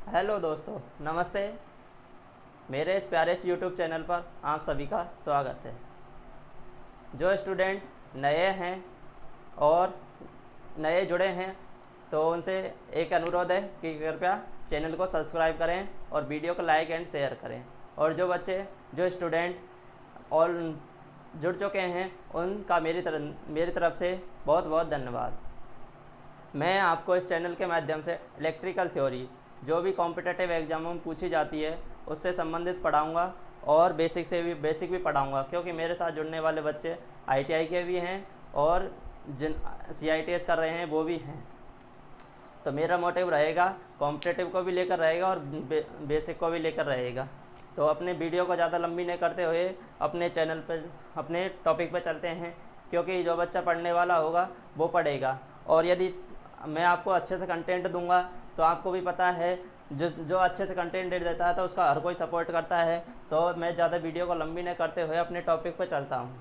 Hello दोस्तों, नमस्ते। मेरे इस प्यारे से यूट्यूब चैनल पर आप सभी का स्वागत है। जो स्टूडेंट नए हैं और नए जुड़े हैं तो उनसे एक अनुरोध है कि कृपया चैनल को सब्सक्राइब करें और वीडियो को लाइक एंड शेयर करें। और जो स्टूडेंट और जुड़ चुके हैं उनका मेरी तरफ से बहुत बहुत धन्यवाद। मैं आपको इस चैनल के माध्यम से इलेक्ट्रिकल थ्योरी जो भी कॉम्पिटिटिव एग्जामों में पूछी जाती है उससे संबंधित पढ़ाऊँगा और बेसिक भी पढ़ाऊँगा, क्योंकि मेरे साथ जुड़ने वाले बच्चे ITI के भी हैं और जिन CITS कर रहे हैं वो भी हैं। तो मेरा मोटिव रहेगा कॉम्पिटिटिव को भी लेकर रहेगा और बेसिक को भी लेकर रहेगा। तो अपने वीडियो को ज़्यादा लंबी नहीं करते हुए अपने चैनल पर अपने टॉपिक पर चलते हैं, क्योंकि जो बच्चा पढ़ने वाला होगा वो पढ़ेगा। और यदि मैं आपको अच्छे से कंटेंट दूंगा तो आपको भी पता है जो अच्छे से कंटेंट देता है तो उसका हर कोई सपोर्ट करता है। तो मैं ज़्यादा वीडियो को लंबी नहीं करते हुए अपने टॉपिक पर चलता हूँ।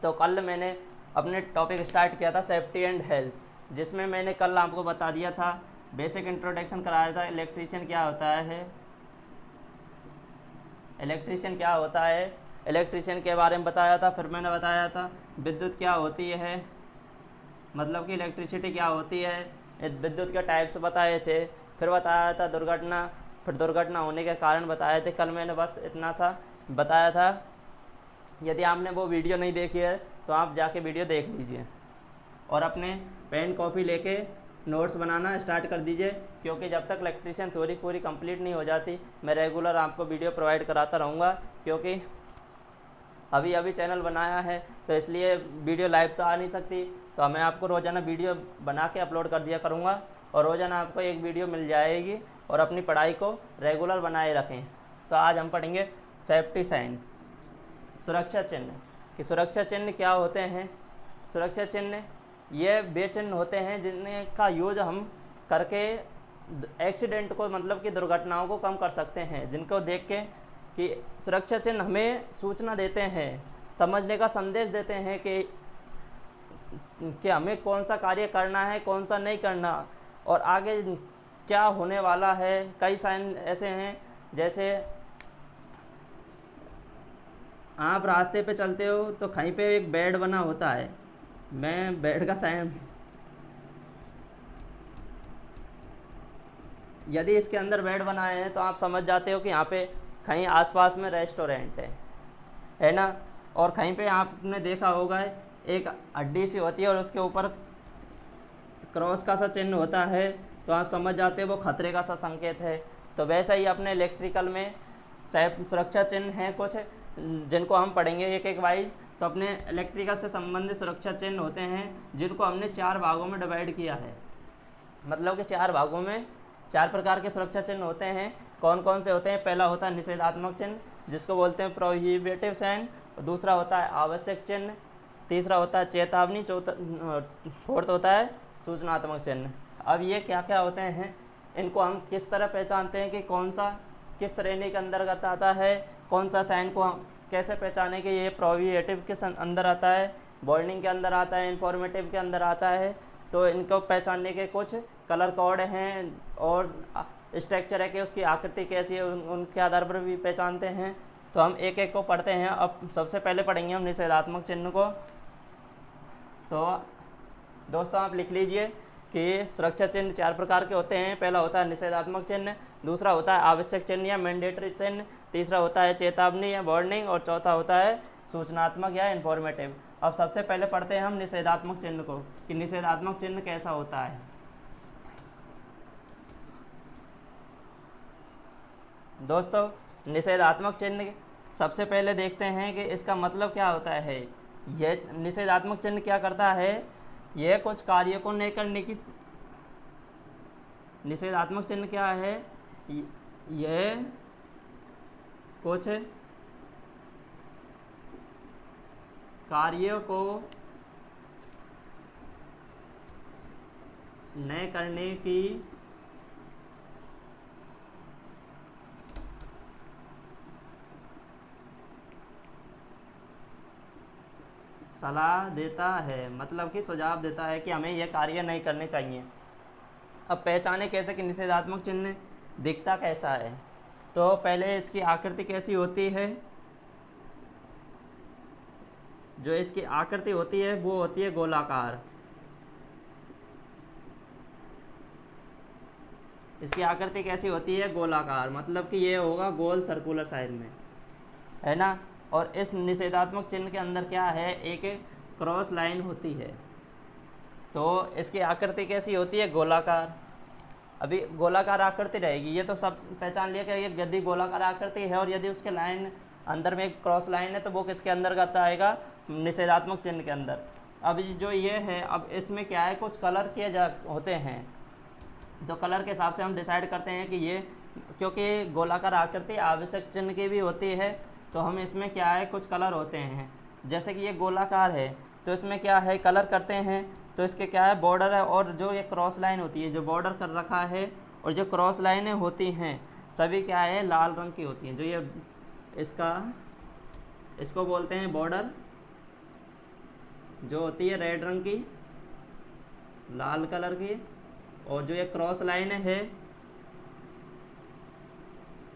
तो कल मैंने अपने टॉपिक स्टार्ट किया था सेफ्टी एंड हेल्थ, जिसमें मैंने कल आपको बता दिया था, बेसिक इंट्रोडक्शन कराया था इलेक्ट्रीशियन क्या होता है, इलेक्ट्रीशियन के बारे में बताया था। फिर मैंने बताया था विद्युत क्या होती है, मतलब कि इलेक्ट्रिसिटी क्या होती है, विद्युत के टाइप्स बताए थे। फिर बताया था दुर्घटना होने के कारण बताए थे। कल मैंने बस इतना सा बताया था। यदि आपने वो वीडियो नहीं देखी है तो आप जाके वीडियो देख लीजिए और अपने पेन कॉपी लेके नोट्स बनाना स्टार्ट कर दीजिए, क्योंकि जब तक इलेक्ट्रीशियन थ्योरी पूरी कंप्लीट नहीं हो जाती मैं रेगुलर आपको वीडियो प्रोवाइड कराता रहूँगा। क्योंकि अभी अभी चैनल बनाया है तो इसलिए वीडियो लाइव तो आ नहीं सकती, तो मैं आपको रोज़ाना वीडियो बना के अपलोड कर दिया करूँगा और रोज़ाना आपको एक वीडियो मिल जाएगी। और अपनी पढ़ाई को रेगुलर बनाए रखें। तो आज हम पढ़ेंगे सेफ्टी साइन, सुरक्षा चिन्ह कि सुरक्षा चिन्ह क्या होते हैं। सुरक्षा चिन्ह ये वे चिन्ह होते हैं जिनका यूज हम करके एक्सीडेंट को, मतलब कि दुर्घटनाओं को कम कर सकते हैं, जिनको देख के कि सुरक्षा चिन्ह हमें सूचना देते हैं, समझने का संदेश देते हैं कि हमें कौन सा कार्य करना है कौन सा नहीं करना और आगे क्या होने वाला है। कई साइन ऐसे हैं, जैसे आप रास्ते पे चलते हो तो कहीं पे एक बेड बना होता है, मैं बेड का साइन, यदि इसके अंदर बेड बनाए हैं तो आप समझ जाते हो कि यहाँ पे कहीं आसपास में रेस्टोरेंट है ना। और कहीं पे आपने देखा होगा एक हड्डी सी होती है और उसके ऊपर क्रॉस का सा चिन्ह होता है, तो आप समझ जाते हो वो खतरे का सा संकेत है। तो वैसा ही अपने इलेक्ट्रिकल में सुरक्षा चिन्ह हैं कुछ, जिनको हम पढ़ेंगे एक एक वाइज। तो अपने इलेक्ट्रिकल से संबंधित सुरक्षा चिन्ह होते हैं जिनको हमने 4 भागों में डिवाइड किया है, मतलब कि 4 भागों में 4 प्रकार के सुरक्षा चिन्ह होते हैं। कौन कौन से होते हैं? पहला होता है निषेधात्मक चिन्ह, जिसको बोलते हैं प्रोहिबिटिव साइन। दूसरा होता है आवश्यक चिन्ह। तीसरा होता है चेतावनी। फोर्थ होता है सूचनात्मक चिन्ह। अब ये क्या क्या होते हैं, इनको हम किस तरह पहचानते हैं कि कौन सा किस श्रेणी के अंतर्गत आता है, कौन सा साइन को हम कैसे पहचाने कि ये प्रोहिबिटिव के अंदर आता है, वार्निंग के अंदर आता है, इंफॉर्मेटिव के अंदर आता है। तो इनको पहचानने के कुछ कलर कोड हैं और स्ट्रक्चर है कि उसकी आकृति कैसी है, उनके आधार पर भी पहचानते हैं। तो हम एक एक को पढ़ते हैं। अब सबसे पहले पढ़ेंगे हम निषेधात्मक चिन्ह को। तो दोस्तों आप लिख लीजिए कि सुरक्षा चिन्ह 4 प्रकार के होते हैं। पहला होता है निषेधात्मक चिन्ह, दूसरा होता है आवश्यक चिन्ह या मैंडेटरी चिन्ह, तीसरा होता है चेतावनी या वार्निंग और चौथा होता है सूचनात्मक या इन्फॉर्मेटिव। अब सबसे पहले पढ़ते हैं हम निषेधात्मक चिन्ह को कि निषेधात्मक चिन्ह कैसा होता है। दोस्तों निषेधात्मक चिन्ह सबसे पहले देखते हैं कि इसका मतलब क्या होता है। यह निषेधात्मक चिन्ह क्या करता है, यह कुछ कार्य को नहीं करने की, निषेधात्मक चिन्ह क्या है, यह कुछ कार्य को न करने की सलाह देता है, मतलब कि सुझाव देता है कि हमें यह कार्य नहीं करने चाहिए। अब पहचाने कैसे कि निषेधात्मक चिन्ह दिखता कैसा है। तो पहले इसकी आकृति कैसी होती है, जो इसकी आकृति होती है वो होती है गोलाकार। इसकी आकृति कैसी होती है, गोलाकार, मतलब कि ये होगा गोल सर्कुलर साइड में, है ना। और इस निषेधात्मक चिन्ह के अंदर क्या है, एक क्रॉस लाइन होती है। तो इसकी आकृति कैसी होती है, गोलाकार। अभी गोलाकार आकृति रहेगी, ये तो सब पहचान लिया कि ये यदि गोलाकार आकृति है और यदि उसके लाइन अंदर में एक क्रॉस लाइन है तो वो किसके अंदर आएगा, निषेधात्मक चिन्ह के अंदर। अब जो ये है, अब इसमें क्या है, कुछ कलर किए होते हैं, तो कलर के हिसाब से हम डिसाइड करते हैं कि ये, क्योंकि गोलाकार आकृति आवश्यक चिन्ह की भी होती है, तो हम इसमें क्या है, कुछ कलर होते हैं। जैसे कि ये गोलाकार है तो इसमें क्या है, कलर करते हैं, तो इसके क्या है, बॉर्डर है, और जो ये क्रॉस लाइन होती है, जो बॉर्डर कर रखा है, और जो क्रॉस लाइनें होती हैं सभी क्या है, लाल रंग की होती हैं। जो ये इसको बोलते हैं बॉर्डर, जो होती है रेड रंग की, लाल कलर की। और जो ये क्रॉस लाइन है,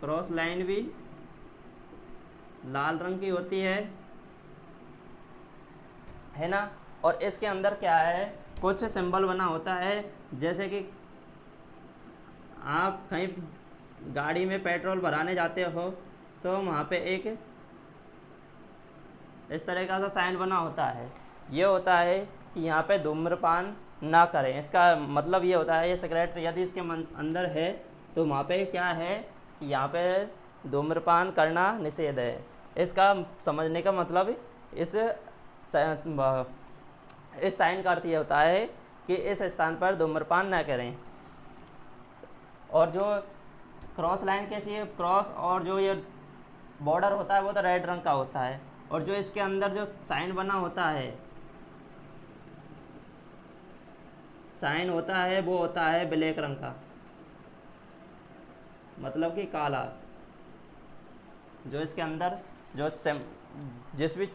क्रॉस लाइन भी लाल रंग की होती है ना। और इसके अंदर क्या है, कुछ सिंबल बना होता है, जैसे कि आप कहीं गाड़ी में पेट्रोल भराने जाते हो तो वहाँ पे एक इस तरह का साइन बना होता है। ये होता है कि यहाँ पे धूम्रपान ना करें। इसका मतलब ये होता है, ये सिगरेट यदि इसके अंदर है तो वहाँ पे क्या है कि यहाँ पे धूम्रपान करना निषेध है। इसका समझने का मतलब इस साइन का अर्थ ये होता है कि इस स्थान पर धूम्रपान न करें। और जो क्रॉस लाइन कैसी है, क्रॉस और जो ये बॉर्डर होता है वो तो रेड रंग का होता है, और जो इसके अंदर जो साइन बना होता है, साइन होता है वो होता है ब्लैक रंग का, मतलब कि काला। जो इसके अंदर जो जिस भी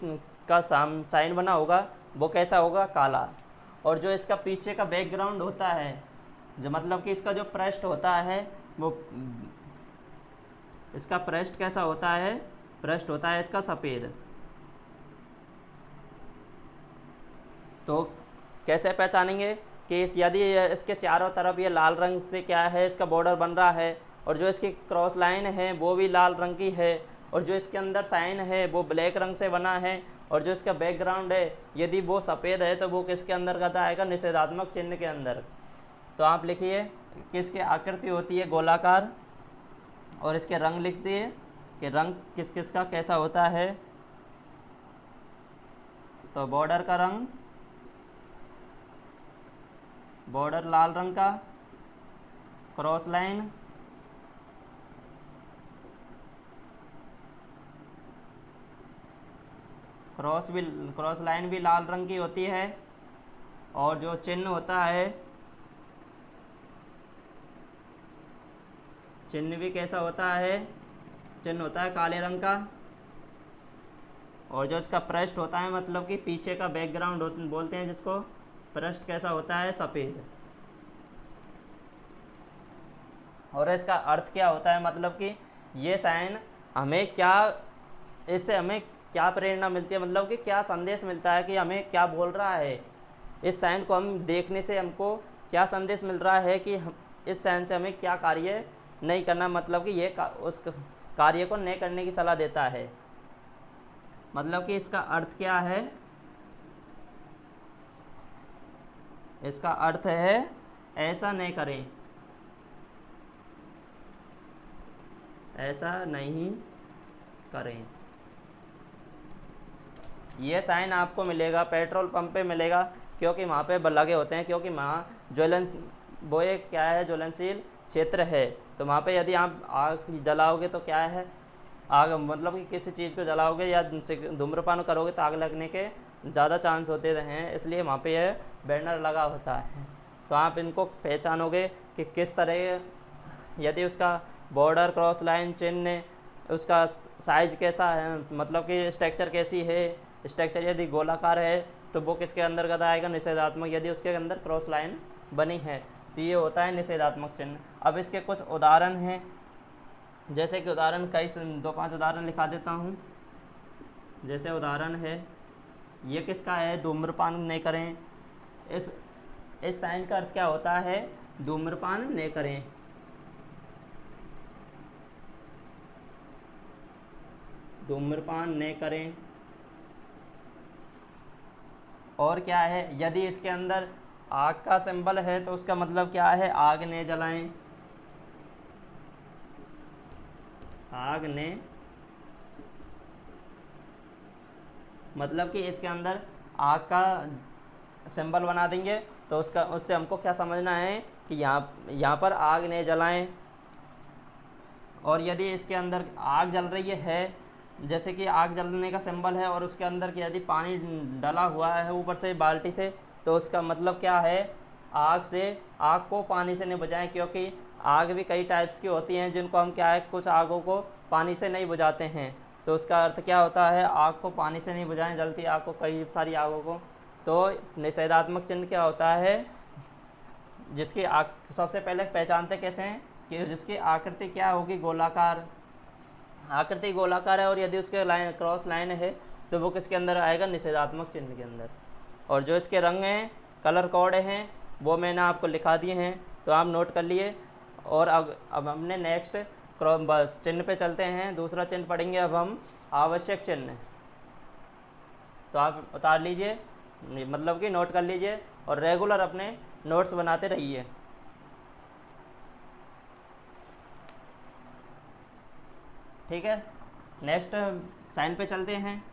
का साइन बना होगा वो कैसा होगा, काला। और जो इसका पीछे का बैकग्राउंड होता है, जो मतलब कि इसका जो पृष्ठ होता है वो, इसका पृष्ठ कैसा होता है, पृष्ठ होता है इसका सफ़ेद। तो कैसे पहचानेंगे कि यदि इसके चारों तरफ ये लाल रंग से क्या है, इसका बॉर्डर बन रहा है, और जो इसकी क्रॉस लाइन है वो भी लाल रंग की है, और जो इसके अंदर साइन है वो ब्लैक रंग से बना है, और जो इसका बैकग्राउंड है यदि वो सफ़ेद है तो वो किसके अंदर आएगा, निषेधात्मक चिन्ह के अंदर। तो आप लिखिए किसकी आकृति होती है, गोलाकार, और इसके रंग लिख दिए कि रंग किस किस का कैसा होता है। तो बॉर्डर का रंग, बॉर्डर लाल रंग का, क्रॉस लाइन क्रॉस लाइन भी लाल रंग की होती है, और जो चिन्ह होता है, चिन्ह भी कैसा होता है, चिन्ह होता है काले रंग का। और जो इसका पृष्ठ होता है, मतलब कि पीछे का बैकग्राउंड बोलते हैं जिसको, पृष्ठ कैसा होता है, सफ़ेद। और इसका अर्थ क्या होता है, मतलब कि ये साइन हमें क्या, इससे हमें क्या प्रेरणा मिलती है, मतलब कि क्या संदेश मिलता है कि हमें क्या बोल रहा है। इस साइन को हम देखने से हमको क्या संदेश मिल रहा है कि इस साइन से हमें क्या कार्य नहीं करना, मतलब कि ये उस कार्य को नहीं करने की सलाह देता है। मतलब कि इसका अर्थ क्या है, इसका अर्थ है ऐसा नहीं करें, ऐसा नहीं करें। ये साइन आपको मिलेगा पेट्रोल पंप पे मिलेगा, क्योंकि वहाँ पे लगे होते हैं, क्योंकि वहाँ वो एक क्या है, ज्वलनशील क्षेत्र है। तो वहाँ पे यदि आप आग जलाओगे तो क्या है, आग मतलब कि किसी चीज़ को जलाओगे या धूम्रपान करोगे तो आग लगने के ज़्यादा चांस होते हैं, इसलिए वहाँ पे यह बैनर लगा होता है। तो आप इनको पहचानोगे कि किस तरह, यदि उसका बॉर्डर, क्रॉस लाइन, चिन्ह, उसका साइज कैसा है, मतलब कि स्ट्रक्चर कैसी है। स्ट्रक्चर यदि गोलाकार है तो वो किसके अंतर्गत आएगा, निषेधात्मक, यदि उसके अंदर क्रॉस लाइन बनी है। तो ये होता है निषेधात्मक चिन्ह। अब इसके कुछ उदाहरण हैं, जैसे कि उदाहरण कई 2-5 उदाहरण लिखा देता हूँ। जैसे उदाहरण है, ये किसका है, धूम्रपान नहीं करें। इस साइन का अर्थ क्या होता है, धूम्रपान नहीं करें। धूम्रपान नहीं करें। और क्या है, यदि इसके अंदर आग का सिंबल है तो उसका मतलब क्या है, आग ने जलाएं। आग ने मतलब कि इसके अंदर आग का सिंबल बना देंगे तो उससे हमको क्या समझना है कि यहाँ पर आग ने जलाएं। और यदि इसके अंदर आग जल रही है, जैसे कि आग जलने का सिंबल है और उसके अंदर यदि पानी डला हुआ है ऊपर से बाल्टी से, तो उसका मतलब क्या है, आग को पानी से नहीं बुझाएं। क्योंकि आग भी कई टाइप्स की होती हैं जिनको हम क्या है, कुछ आगों को पानी से नहीं बुझाते हैं। तो उसका अर्थ क्या होता है, आग को पानी से नहीं बुझाएं, जलती आग को, कई सारी आगों को। तो निषेधात्मक चिन्ह क्या होता है, जिसकी सबसे पहले पहचानते कैसे हैं कि जिसकी आकृति क्या होगी, गोलाकार। आकृति गोलाकार है और यदि उसके लाइन क्रॉस लाइन है तो वो किसके अंदर आएगा, निषेधात्मक चिन्ह के अंदर। और जो इसके रंग हैं, कलर कोड हैं, वो मैंने आपको लिखा दिए हैं, तो आप नोट कर लिए। और अब हमने नेक्स्ट चिन्ह पे चलते हैं। दूसरा चिन्ह पढ़ेंगे अब हम, आवश्यक चिन्ह। तो आप उतार लीजिए, मतलब कि नोट कर लीजिए और रेगुलर अपने नोट्स बनाते रहिए। ठीक है, नेक्स्ट साइन पे चलते हैं।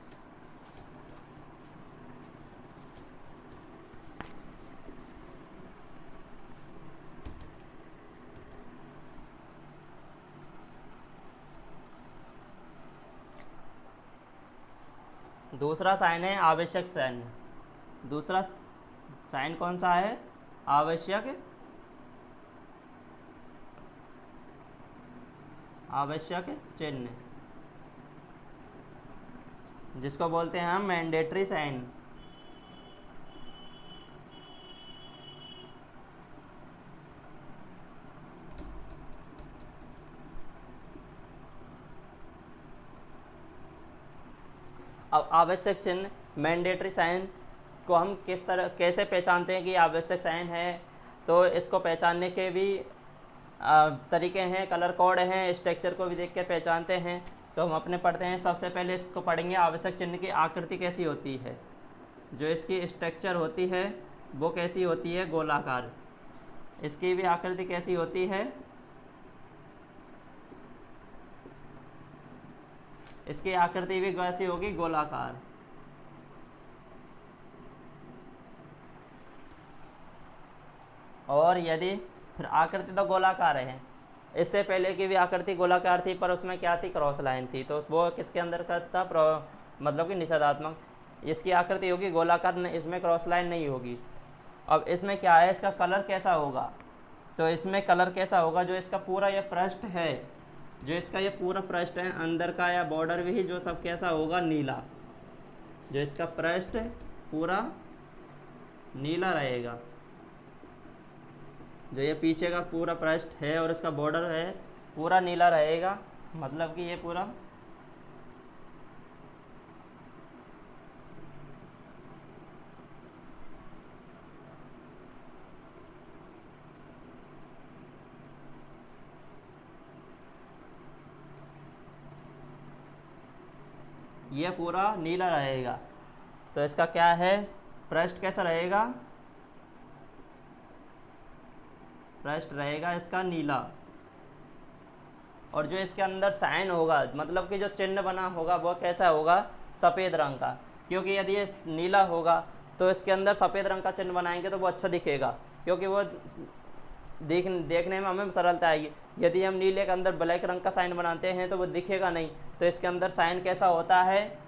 दूसरा साइन है आवश्यक साइन। दूसरा साइन कौन सा है, आवश्यक चिन्ह, जिसको बोलते हैं हम मैंडेटरी साइन। अब आवश्यक चिन्ह, मैंडेटरी साइन को हम कैसे पहचानते हैं कि आवश्यक साइन है, तो इसको पहचानने के भी तरीके हैं, कलर कोड हैं, स्ट्रक्चर को भी देख के पहचानते हैं। तो हम अपने पढ़ते हैं। सबसे पहले इसको पढ़ेंगे, आवश्यक चिन्ह की आकृति कैसी होती है। जो इसकी स्ट्रक्चर होती है वो कैसी होती है, गोलाकार। इसकी भी आकृति कैसी होती है, इसकी आकृति भी कैसी होगी, गोलाकार। और यदि फिर आकृति तो गोलाकार है, इससे पहले की भी आकृति गोलाकार थी पर उसमें क्या थी, क्रॉस लाइन थी, तो वो किसके अंदर का था, मतलब कि निषेधात्मक। इसकी आकृति होगी गोलाकार, इसमें क्रॉस लाइन नहीं होगी। अब इसमें क्या है, इसका कलर कैसा होगा, तो इसमें कलर कैसा होगा, जो इसका पूरा ये पृष्ठ है, जो इसका ये पूरा पृष्ठ है अंदर का या बॉर्डर भी, जो सब कैसा होगा, नीला। जो इसका पृष्ठ पूरा नीला रहेगा, जो ये पीछे का पूरा पृष्ठ है और इसका बॉर्डर है पूरा नीला रहेगा। मतलब कि ये पूरा ये पूरा नीला रहेगा। तो इसका क्या है, पृष्ठ कैसा रहेगा, पृष्ठ रहेगा इसका नीला। और जो इसके अंदर साइन होगा, मतलब कि जो चिन्ह बना होगा वो कैसा होगा, सफ़ेद रंग का। क्योंकि यदि ये नीला होगा तो इसके अंदर सफ़ेद रंग का चिन्ह बनाएंगे तो वो अच्छा दिखेगा, क्योंकि वो देखने में हमें सरलता आएगी। यदि हम नीले के अंदर ब्लैक रंग का साइन बनाते हैं तो वो दिखेगा नहीं। तो इसके अंदर साइन कैसा होता है,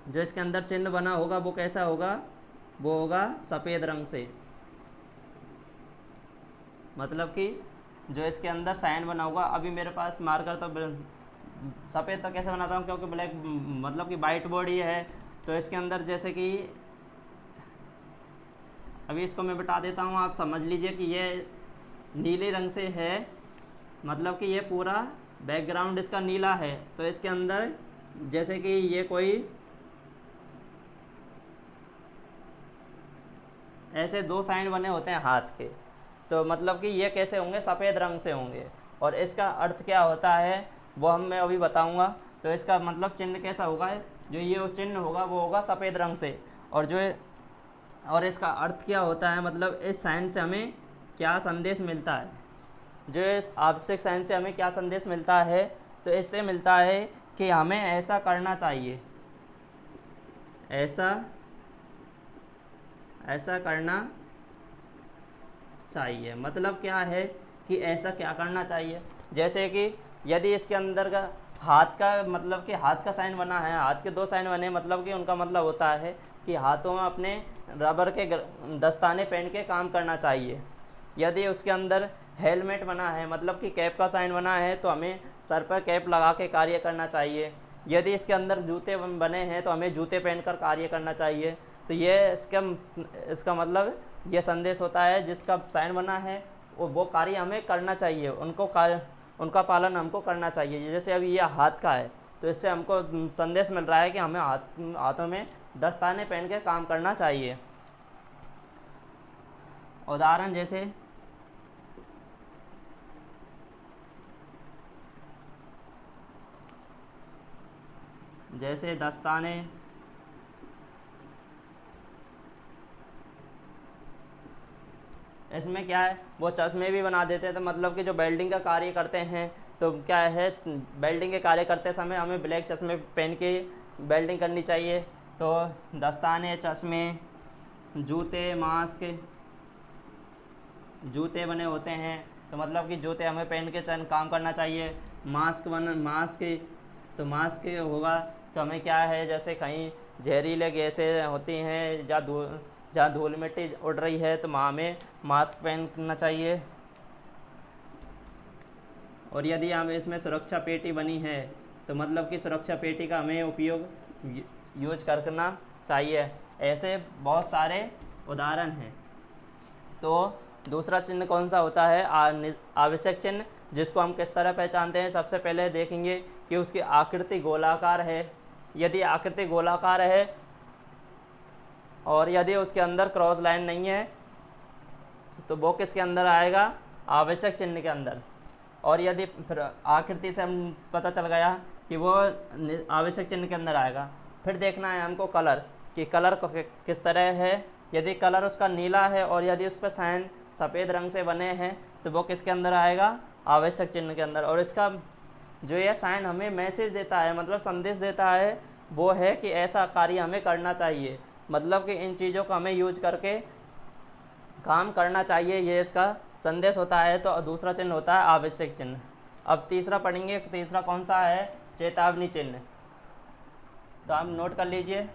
जो इसके अंदर चिन्ह बना होगा वो कैसा होगा, वो होगा सफ़ेद रंग से। मतलब कि जो इसके अंदर साइन बना होगा, अभी मेरे पास मार्कर तो सफ़ेद तो कैसे बनाता हूँ, क्योंकि ब्लैक मतलब कि वाइट बोर्ड ही है। तो इसके अंदर जैसे कि अभी इसको मैं बता देता हूँ, आप समझ लीजिए कि ये नीले रंग से है, मतलब कि ये पूरा बैकग्राउंड इसका नीला है। तो इसके अंदर जैसे कि ये कोई ऐसे दो साइन बने होते हैं हाथ के, तो मतलब कि ये कैसे होंगे, सफ़ेद रंग से होंगे। और इसका अर्थ क्या होता है वो मैं अभी बताऊंगा। तो इसका मतलब चिन्ह कैसा होगा, जो ये चिन्ह होगा वो होगा सफ़ेद रंग से। और इसका अर्थ क्या होता है, मतलब इस साइन से हमें क्या संदेश मिलता है, जो इस आवश्यक साइन से हमें क्या संदेश मिलता है, तो इससे मिलता है कि हमें ऐसा करना चाहिए, ऐसा करना चाहिए। मतलब क्या है कि ऐसा क्या करना चाहिए, जैसे कि यदि इसके अंदर का हाथ का, मतलब कि हाथ का साइन बना है, हाथ के दो साइन बने, मतलब कि उनका मतलब होता है कि हाथों में अपने रबर के दस्ताने पहन के काम करना चाहिए। यदि उसके अंदर हेलमेट बना है, मतलब कि कैप का साइन बना है, तो हमें सर पर कैप लगा के कार्य करना चाहिए। यदि इसके अंदर जूते बने हैं तो हमें जूते पहनकर कार्य करना चाहिए। तो ये इसका मतलब ये संदेश होता है, जिसका साइन बना है वो कार्य हमें करना चाहिए, उनका पालन हमको करना चाहिए। जैसे अभी ये हाथ का है, तो इससे हमको संदेश मिल रहा है कि हमें हाथों में दस्ताने पहन के काम करना चाहिए। उदाहरण जैसे दस्ताने, इसमें क्या है वो चश्मे भी बना देते हैं। तो मतलब कि जो वेल्डिंग का कार्य करते हैं, तो क्या है, वेल्डिंग के कार्य करते समय हमें ब्लैक चश्मे पहन के वेल्डिंग करनी चाहिए। तो दस्ताने, चश्मे, जूते, मास्क, जूते बने होते हैं, तो मतलब कि जूते हमें पहन के काम करना चाहिए। तो मास्क होगा तो हमें क्या है, जैसे कहीं जहरीले गैसें होती हैं या जहाँ धूल मिट्टी उड़ रही है, तो हमें मास्क पहनना चाहिए। और यदि हमें इसमें सुरक्षा पेटी बनी है, तो मतलब कि सुरक्षा पेटी का हमें उपयोग यूज करना चाहिए। ऐसे बहुत सारे उदाहरण हैं। तो दूसरा चिन्ह कौन सा होता है, आवश्यक चिन्ह, जिसको हम किस तरह पहचानते हैं। सबसे पहले देखेंगे कि उसकी आकृति गोलाकार है। यदि आकृति गोलाकार है और यदि उसके अंदर क्रॉस लाइन नहीं है, तो वो किसके अंदर आएगा, आवश्यक चिन्ह के अंदर। और यदि फिर आकृति से हम पता चल गया कि वो आवश्यक चिन्ह के अंदर आएगा, फिर देखना है हमको कलर, कि कलर किस तरह है। यदि कलर उसका नीला है और यदि उस पर साइन सफ़ेद रंग से बने हैं, तो वो किसके अंदर आएगा, आवश्यक चिन्ह के अंदर। और इसका जो ये साइन हमें मैसेज देता है, मतलब संदेश देता है, वो है कि ऐसा कार्य हमें करना चाहिए, मतलब कि इन चीज़ों को हमें यूज करके काम करना चाहिए, ये इसका संदेश होता है। तो दूसरा चिन्ह होता है आवश्यक चिन्ह। अब तीसरा पढ़ेंगे, तीसरा कौन सा है, चेतावनी चिन्ह। तो आप नोट कर लीजिए।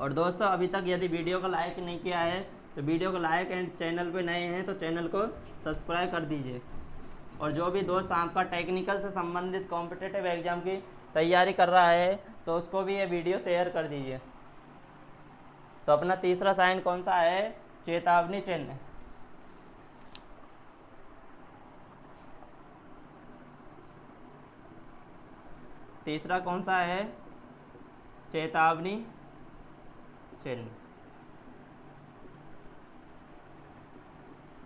और दोस्तों, अभी तक यदि वीडियो को लाइक नहीं किया है तो वीडियो को लाइक, एंड चैनल पे नए हैं तो चैनल को सब्सक्राइब कर दीजिए। और जो भी दोस्त आपका टेक्निकल से संबंधित कॉम्पिटिटिव एग्ज़ाम की तैयारी कर रहा है, तो उसको भी ये वीडियो शेयर कर दीजिए। तो अपना तीसरा साइन कौन सा है, चेतावनी चिन्ह। तीसरा कौन सा है, चेतावनी चिन्ह।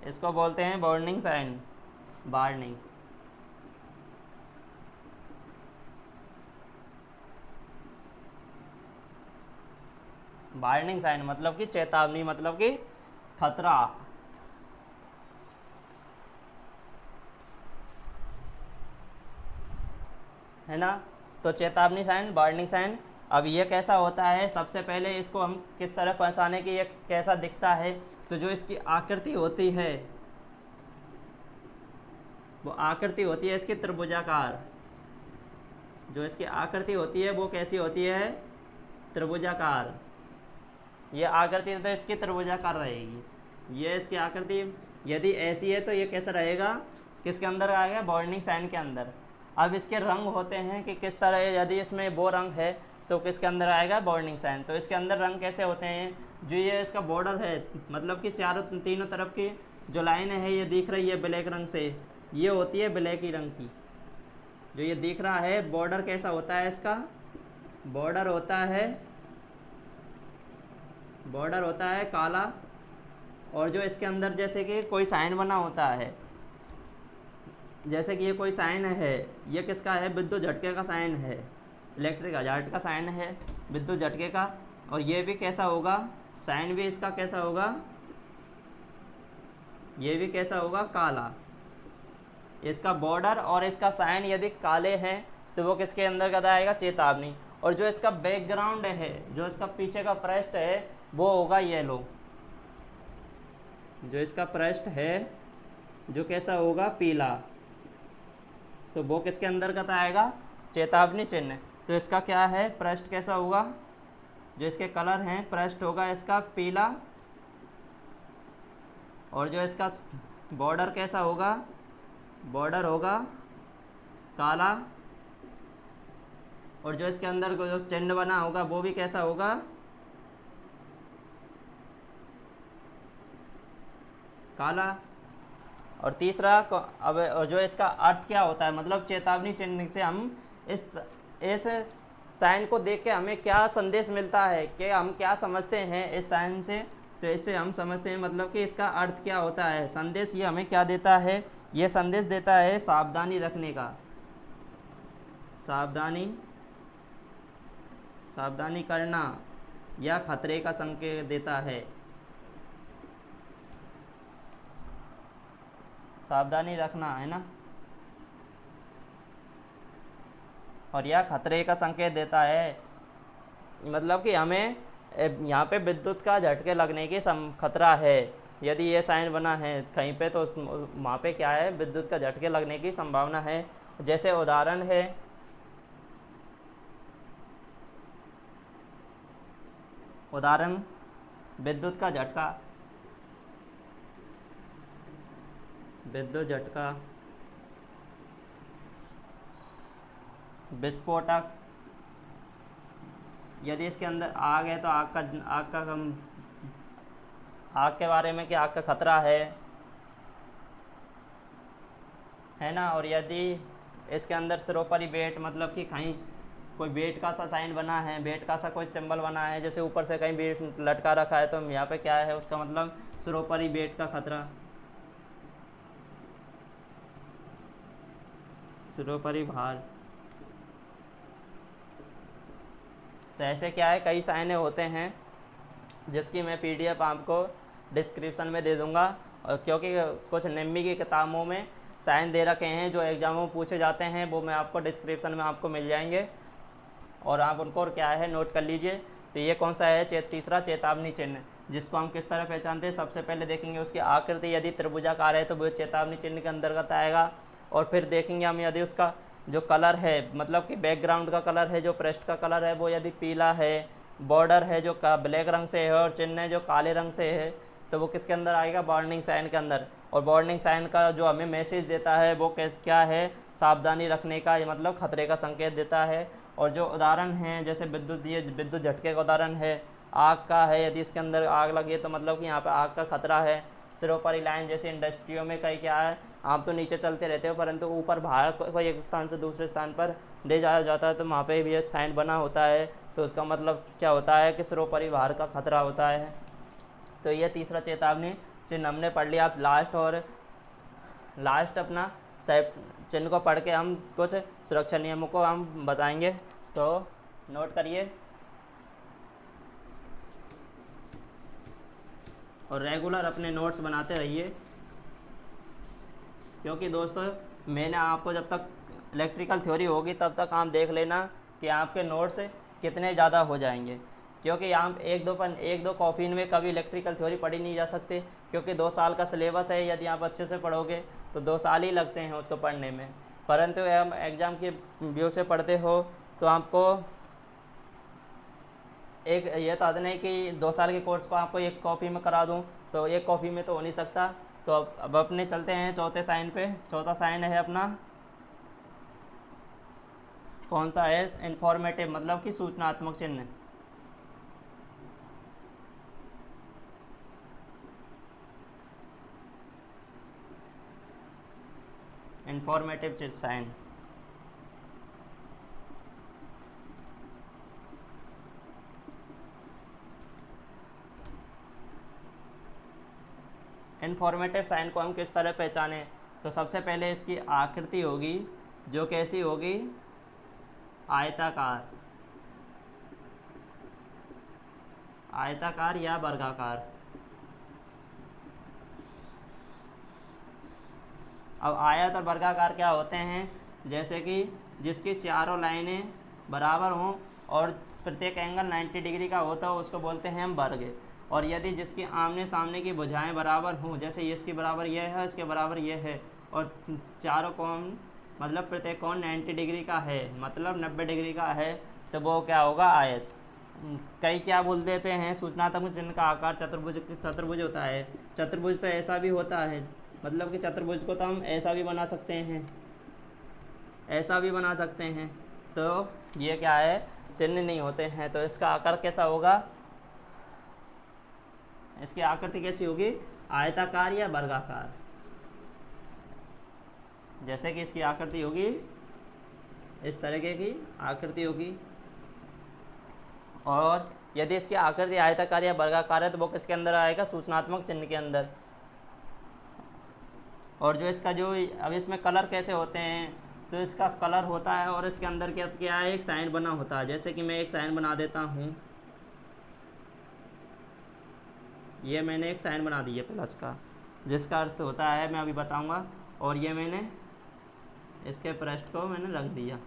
इसको बोलते हैं warning sign, warning. Warning sign मतलब कि चेतावनी, मतलब कि खतरा है ना। तो चेतावनी साइन, वार्निंग साइन। अब ये कैसा होता है, सबसे पहले इसको हम किस तरह पहचाने कि ये कैसा दिखता है। तो जो इसकी आकृति होती है, वो आकृति होती है इसकी त्रिभुजाकार। जो इसकी आकृति होती है वो कैसी होती है, त्रिभुजाकार। ये आकृति तो इसकी त्रिभुजाकार रहेगी। ये इसकी आकृति यदि ऐसी है तो ये कैसा रहेगा, किसके अंदर आएगा, वार्निंग साइन के अंदर। अब इसके रंग होते हैं कि किस तरह, यदि इसमें वो रंग है तो किसके अंदर आएगा, वार्निंग साइन। तो इसके अंदर रंग कैसे होते हैं, जो ये इसका बॉर्डर है, मतलब कि तीनों तरफ की जो लाइन है ये दिख रही है ब्लैक रंग से, ये होती है ब्लैक ही रंग की। जो ये दिख रहा है बॉर्डर कैसा होता है, इसका बॉर्डर होता है काला। और जो इसके अंदर जैसे कि कोई साइन बना होता है, जैसे कि ये कोई साइन है, ये किसका है, विद्युत झटके का साइन है, इलेक्ट्रिक हजार्ड का साइन है, विद्युत झटके का। और ये भी कैसा होगा, साइन भी इसका कैसा होगा, ये भी कैसा होगा, काला। इसका बॉर्डर और इसका साइन यदि काले हैं तो वो किसके अंदर आएगा, चेतावनी। और जो इसका बैकग्राउंड है, जो इसका पीछे का पृष्ठ है, वो होगा येलो। जो इसका पृष्ठ है जो कैसा होगा, पीला, तो वो किसके अंतर्गत आएगा, चेतावनी चिन्ह। तो इसका क्या है, पृष्ठ कैसा होगा, जो इसके कलर हैं, पृष्ठ होगा इसका पीला। और जो इसका बॉर्डर कैसा होगा, बॉर्डर होगा काला। और जो इसके अंदर जो चिन्ह बना होगा वो भी कैसा होगा, काला। और तीसरा अब और जो इसका अर्थ क्या होता है, मतलब चेतावनी चिन्ह से हम इस साइन को देख के हमें क्या संदेश मिलता है, कि हम क्या समझते हैं इस साइन से। तो इससे हम समझते हैं मतलब कि इसका अर्थ क्या होता है, संदेश ये हमें क्या देता है, ये संदेश देता है सावधानी रखने का, सावधानी करना, या खतरे का संकेत देता है, सावधानी रखना है ना। और यह खतरे का संकेत देता है, मतलब कि हमें यहाँ पे विद्युत का झटके लगने की खतरा है। यदि ये साइन बना है कहीं पे तो वहाँ पे क्या है, विद्युत का झटके लगने की संभावना है। जैसे उदाहरण है, विद्युत का झटका, विद्युत झटका, विस्फोटक। यदि इसके अंदर आग है तो आग के बारे में कि आग का खतरा है ना। और यदि इसके अंदर सिरोपरी बेट, मतलब कि कहीं कोई बेट का सा साइन बना है, बेट का सा कोई सिंबल बना है, जैसे ऊपर से कहीं बेट लटका रखा है, तो यहाँ पे क्या है, उसका मतलब सिरोपरी बेट का खतरा, सिरोपरी भार। तो ऐसे क्या है, कई साइनें होते हैं जिसकी मैं PDF आपको डिस्क्रिप्शन में दे दूंगा। और क्योंकि कुछ निम्मी की किताबों में साइन दे रखे हैं जो एग्जामों में पूछे जाते हैं, वो मैं आपको डिस्क्रिप्शन में आपको मिल जाएंगे, और आप उनको क्या है नोट कर लीजिए। तो ये कौन सा है, तीसरा चेतावनी चिन्ह, जिसको हम किस तरह पहचानते हैं। सबसे पहले देखेंगे उसकी आकृति, यदि त्रिभुजाकार है तो वो चेतावनी चिन्ह के अंतर्गत आएगा। और फिर देखेंगे हम यदि उसका जो कलर है, मतलब कि बैकग्राउंड का कलर है, जो पृष्ठ का कलर है, वो यदि पीला है, बॉर्डर है जो ब्लैक रंग से है, और चिन्ह है जो काले रंग से है, तो वो किसके अंदर आएगा, वार्निंग साइन के अंदर। और वार्निंग साइन का जो हमें मैसेज देता है वो क्या है, सावधानी रखने का, ये मतलब खतरे का संकेत देता है। और जो उदाहरण हैं, जैसे विद्युत झटके का उदाहरण है, आग का है, यदि इसके अंदर आग लगी है तो मतलब कि यहाँ पे आग का खतरा है। सिरोपरी लाइन, जैसे इंडस्ट्रियों में कई क्या है, आप तो नीचे चलते रहते हो परंतु ऊपर बाहर कोई एक स्थान से दूसरे स्थान पर ले जाया जाता है, तो वहाँ पे भी एक साइन बना होता है, तो उसका मतलब क्या होता है कि सिरोपरी भार का खतरा होता है। तो ये तीसरा चेतावनी चिन्ह हमने पढ़ लिया। आप लास्ट अपना चिन्ह को पढ़ के हम कुछ सुरक्षा नियमों को हम बताएंगे, तो नोट करिए और रेगुलर अपने नोट्स बनाते रहिए। क्योंकि दोस्तों मैंने आपको जब तक इलेक्ट्रिकल थ्योरी होगी तब तक आप देख लेना कि आपके नोट्स कितने ज़्यादा हो जाएंगे। क्योंकि आप एक दो कॉपी में कभी इलेक्ट्रिकल थ्योरी पढ़ी नहीं जा सकते, क्योंकि 2 साल का सिलेबस है। यदि आप अच्छे से पढ़ोगे तो 2 साल ही लगते हैं उसको पढ़ने में, परंतु हम एग्ज़ाम के व्यू से पढ़ते हो तो आपको एक ये तो नहीं कि 2 साल के कोर्स को आपको एक कॉपी में करा दूं, तो एक कॉपी में तो हो नहीं सकता। तो अब अपने चलते हैं चौथे साइन पे। चौथा साइन है अपना कौन सा है? इंफॉर्मेटिव मतलब कि सूचनात्मक चिन्ह। Informative sign. इंफॉर्मेटिव साइन को हम किस तरह पहचानें? तो सबसे पहले इसकी आकृति होगी जो कैसी होगी? आयताकार, आयताकार या वर्गाकार। अब आयत और वर्गाकार क्या होते हैं? जैसे कि जिसकी चारों लाइनें बराबर हों और प्रत्येक एंगल 90 डिग्री का होता हो उसको बोलते हैं हम वर्ग। और यदि जिसकी आमने सामने की भुजाएं बराबर हों, जैसे ये इसके बराबर ये है, इसके बराबर ये है, और चारों कोण मतलब प्रत्येक कोण 90 डिग्री का है, मतलब 90 डिग्री का है, तो वो क्या होगा? आयत। कई क्या बोल देते हैं? सूचनात्मक चिन्ह का आकार चतुर्भुज होता है। चतुर्भुज तो ऐसा भी होता है, मतलब कि चतुर्भुज को तो हम ऐसा भी बना सकते हैं, ऐसा भी बना सकते हैं। तो ये क्या है? चिन्ह नहीं होते हैं। तो इसका आकार कैसा होगा? इसकी आकृति कैसी होगी? आयताकार या वर्गाकार। जैसे कि इसकी आकृति होगी इस तरीके की आकृति होगी, और यदि इसकी आकृति आयताकार या वर्गाकार है तो वो किसके अंदर आएगा? सूचनात्मक चिन्ह के अंदर। और जो इसका जो अब इसमें कलर कैसे होते हैं? तो इसका कलर होता है और इसके अंदर क्या है? एक साइन बना होता है। जैसे कि मैं एक साइन बना देता हूँ, ये मैंने एक साइन बना दी है प्लस का, जिसका अर्थ होता है मैं अभी बताऊंगा। और ये मैंने इसके पृष्ठ को मैंने रख दिया,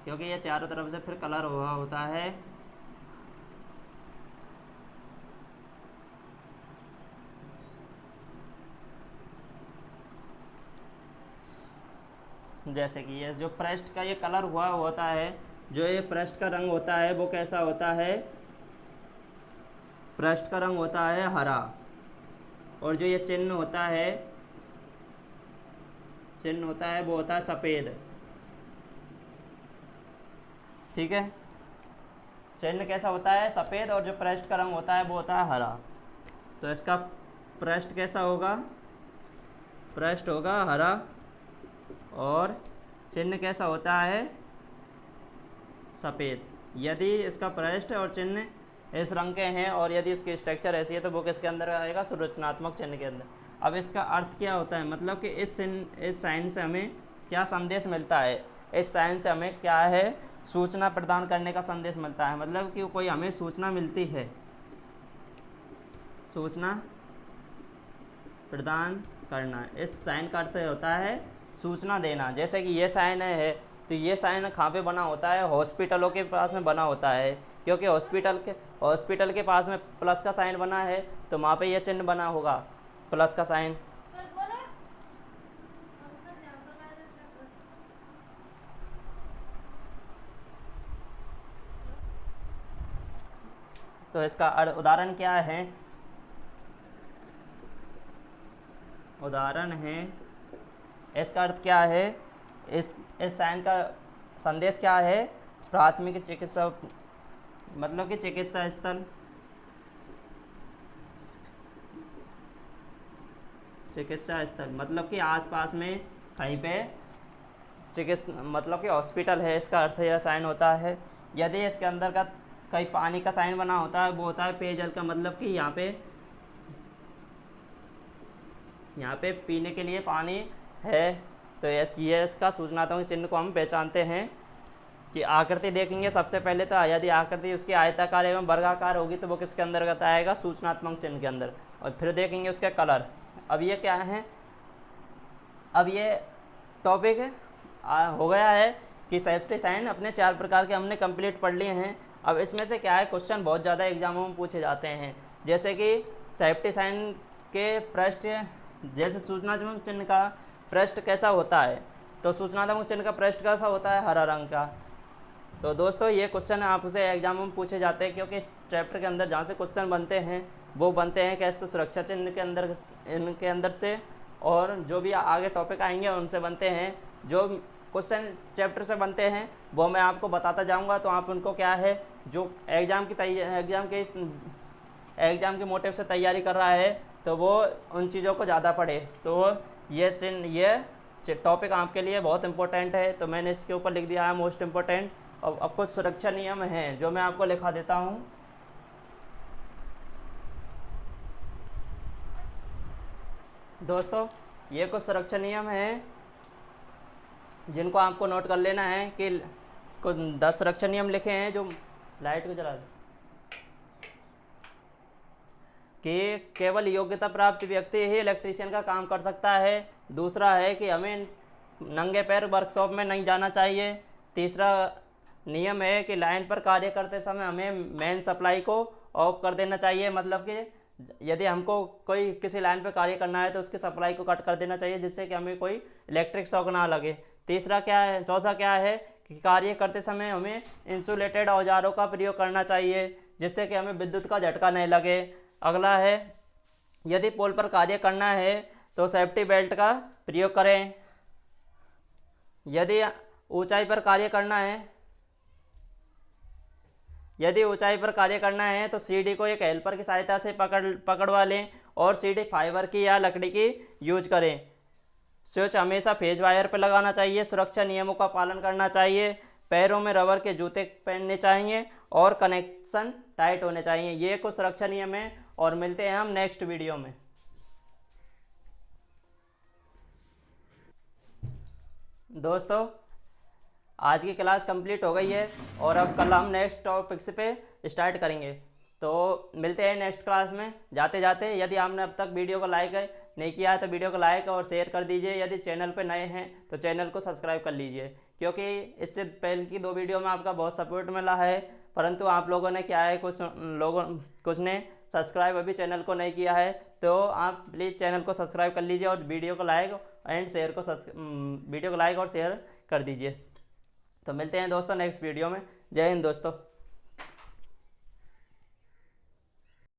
क्योंकि ये चारों तरफ से फिर कलर हुआ होता है। जैसे कि ये जो पृष्ठ का ये कलर हुआ होता है, जो ये पृष्ठ का रंग होता है वो कैसा होता है? पृष्ठ का रंग होता है हरा। और जो ये चिन्ह होता है वो होता है सफ़ेद। ठीक है, चिन्ह कैसा होता है? सफ़ेद। और जो पृष्ठ का रंग होता है वो होता है हरा। तो इसका पृष्ठ कैसा होगा? पृष्ठ होगा हरा, और चिन्ह कैसा होता है? सफ़ेद। यदि इसका पृष्ठ और चिन्ह इस रंग के हैं और यदि उसकी स्ट्रक्चर ऐसी है तो वो किसके अंदर आएगा? संरचनात्मक चिन्ह के अंदर। अब इसका अर्थ क्या होता है? मतलब कि इस साइन से हमें क्या संदेश मिलता है? इस साइन से हमें क्या है? सूचना प्रदान करने का संदेश मिलता है। मतलब कि कोई हमें सूचना मिलती है, सूचना प्रदान करना। इस साइन का अर्थ होता है सूचना देना। जैसे कि ये साइन है, तो ये साइन कहाँ पे बना होता है? हॉस्पिटलों के पास में बना होता है, क्योंकि हॉस्पिटल के पास में प्लस का साइन बना है, तो वहाँ पे ये चिन्ह बना होगा, प्लस का साइन। तो इसका उदाहरण क्या है? उदाहरण है, इसका अर्थ क्या है? इस साइन का संदेश क्या है? प्राथमिक चिकित्सा, मतलब कि चिकित्सा स्थल, मतलब कि आसपास में कहीं पे मतलब कि हॉस्पिटल है, इसका अर्थ यह साइन होता है। यदि इसके अंदर का कहीं पानी का साइन बना होता है, वो होता है पेयजल का, मतलब कि यहाँ पे पीने के लिए पानी है। तो ये इसका सूचनात्मक चिन्ह को हम पहचानते हैं। कि आकृति देखेंगे सबसे पहले, तो यदि आकृति उसकी आयताकार एवं वर्गाकार होगी तो वो किसके अंतर्गत आएगा? सूचनात्मक चिन्ह के अंदर। और फिर देखेंगे उसके कलर। अब ये क्या है? अब ये टॉपिक हो गया है कि सेफ्टी साइन अपने 4 प्रकार के हमने कंप्लीट पढ़ लिए हैं। अब इसमें से क्या है, क्वेश्चन बहुत ज़्यादा एग्जामों में पूछे जाते हैं। जैसे कि सेफ्टी साइन के पृष्ठ, जैसे सूचनात्मक चिन्ह का पृष्ठ कैसा होता है, तो सूचनात्मक चिन्ह का पृष्ठ कैसा होता है? हरा रंग का। तो दोस्तों ये क्वेश्चन आपसे एग्जाम में पूछे जाते हैं, क्योंकि इस चैप्टर के अंदर जहाँ से क्वेश्चन बनते हैं वो बनते हैं कैसे? तो सुरक्षा चिन्ह के अंदर, इनके अंदर से, और जो भी आगे टॉपिक आएंगे उनसे बनते हैं। जो क्वेश्चन चैप्टर से बनते हैं वो मैं आपको बताता जाऊंगा, तो आप उनको क्या है जो एग्ज़ाम के मोटिव से तैयारी कर रहा है तो वो उन चीज़ों को ज़्यादा पढ़े। तो ये टॉपिक आपके लिए बहुत इंपॉर्टेंट है, तो मैंने इसके ऊपर लिख दिया है मोस्ट इम्पोर्टेंट। और अब कुछ सुरक्षा नियम हैं जो मैं आपको लिखा देता हूँ। दोस्तों ये कुछ सुरक्षा नियम हैं जिनको आपको नोट कर लेना है कि कुछ 10 सुरक्षा नियम लिखे हैं। जो लाइट को जला दे कि केवल योग्यता प्राप्त व्यक्ति ही इलेक्ट्रीशियन का काम कर सकता है। दूसरा है कि हमें नंगे पैर वर्कशॉप में नहीं जाना चाहिए। तीसरा नियम है कि लाइन पर कार्य करते समय हमें मेन सप्लाई को ऑफ कर देना चाहिए, मतलब कि यदि हमको कोई किसी लाइन पर कार्य करना है तो उसकी सप्लाई को कट कर देना चाहिए जिससे कि हमें कोई इलेक्ट्रिक शॉक ना लगे। तीसरा क्या है, चौथा क्या है कि कार्य करते समय हमें इंसुलेटेड औजारों का प्रयोग करना चाहिए जिससे कि हमें विद्युत का झटका नहीं लगे। अगला है यदि पोल पर कार्य करना है तो सेफ्टी बेल्ट का प्रयोग करें। यदि ऊंचाई पर कार्य करना है तो सीढ़ी को एक हेल्पर की सहायता से पकड़वा लें और सीढ़ी फाइबर की या लकड़ी की यूज करें। स्विच हमेशा फेज वायर पर लगाना चाहिए। सुरक्षा नियमों का पालन करना चाहिए। पैरों में रबर के जूते पहनने चाहिए और कनेक्शन टाइट होने चाहिए। ये कुछ सुरक्षा नियम हैं और मिलते हैं हम नेक्स्ट वीडियो में। दोस्तों आज की क्लास कंप्लीट हो गई है और अब कल हम नेक्स्ट टॉपिक्स पे स्टार्ट करेंगे। तो मिलते हैं नेक्स्ट क्लास में। जाते जाते यदि आपने अब तक वीडियो को लाइक नहीं किया है तो वीडियो को लाइक और शेयर कर दीजिए। यदि चैनल पे नए हैं तो चैनल को सब्सक्राइब कर लीजिए, क्योंकि इससे पहले की 2 वीडियो में आपका बहुत सपोर्ट मिला है, परंतु आप लोगों ने क्या है कुछ ने सब्सक्राइब अभी चैनल को नहीं किया है। तो आप प्लीज़ चैनल को सब्सक्राइब कर लीजिए और वीडियो को लाइक और शेयर कर दीजिए। तो मिलते हैं दोस्तों नेक्स्ट वीडियो में। जय हिंद दोस्तों।